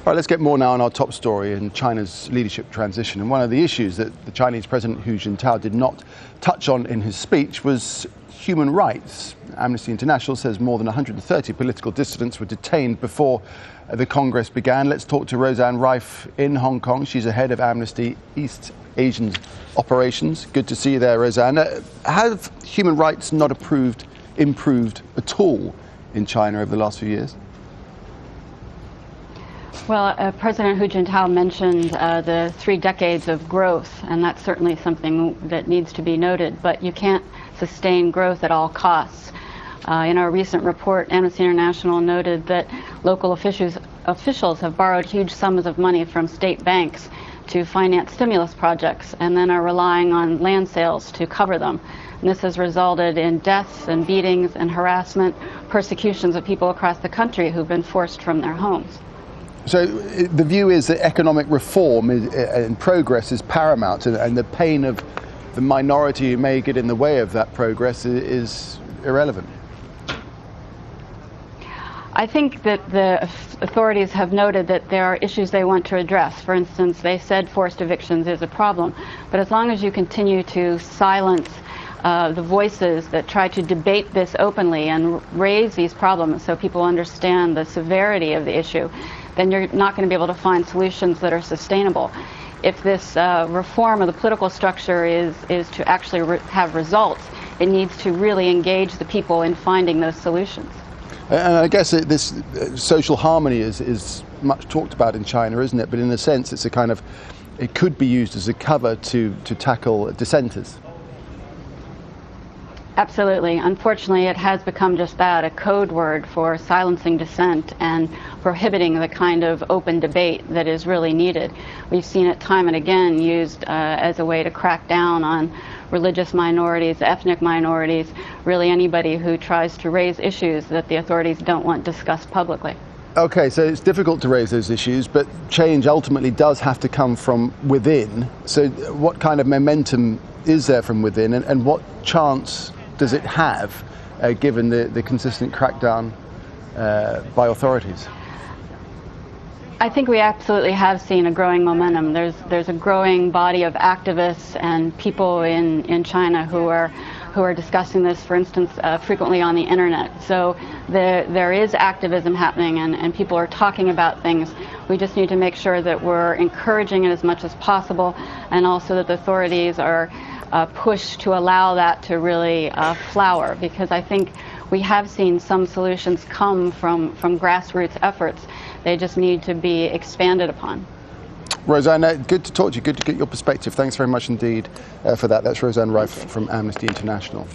All right, let's get more now on our top story in China's leadership transition. And one of the issues that the Chinese President Hu Jintao did not touch on in his speech was human rights. Amnesty International says more than 130 political dissidents were detained before the Congress began. Let's talk to Roseann Rife in Hong Kong. She's the head of Amnesty East Asian operations. Good to see you there, Roseann. Have human rights not improved at all in China over the last few years? Well, President Hu Jintao mentioned the 3 decades of growth, and that's certainly something that needs to be noted. But you can't sustain growth at all costs. In our recent report, Amnesty International noted that local officials have borrowed huge sums of money from state banks to finance stimulus projects and then are relying on land sales to cover them. And this has resulted in deaths and beatings and harassment, persecutions of people across the country who've been forced from their homes. So the view is that economic reform and progress is paramount, and the pain of the minority who may get in the way of that progress is irrelevant. I think that the authorities have noted that there are issues they want to address. For instance, they said forced evictions is a problem. But as long as you continue to silence the voices that try to debate this openly and raise these problems so people understand the severity of the issue, then you're not going to be able to find solutions that are sustainable. If this reform of the political structure is to actually have results, it needs to really engage the people in finding those solutions. And I guess this social harmony is much talked about in China, isn't it? But in a sense, it's a kind of, it could be used as a cover to tackle dissenters. Absolutely. Unfortunately, it has become just that, a code word for silencing dissent and prohibiting the kind of open debate that is really needed. We've seen it time and again used as a way to crack down on religious minorities, ethnic minorities, really anybody who tries to raise issues that the authorities don't want discussed publicly. Okay, so it's difficult to raise those issues, but change ultimately does have to come from within. So what kind of momentum is there from within, and what chance does it have, given the consistent crackdown by authorities? I think we absolutely have seen a growing momentum. There's a growing body of activists and people in China who are discussing this, for instance, frequently on the internet. So there is activism happening, and people are talking about things. We just need to make sure that we're encouraging it as much as possible, and also that the authorities are pushed to allow that to really flower, because I think we have seen some solutions come from grassroots efforts. They just need to be expanded upon. Roseann, good to talk to you, good to get your perspective. Thanks very much indeed for that. That's Roseann Rife from Amnesty International.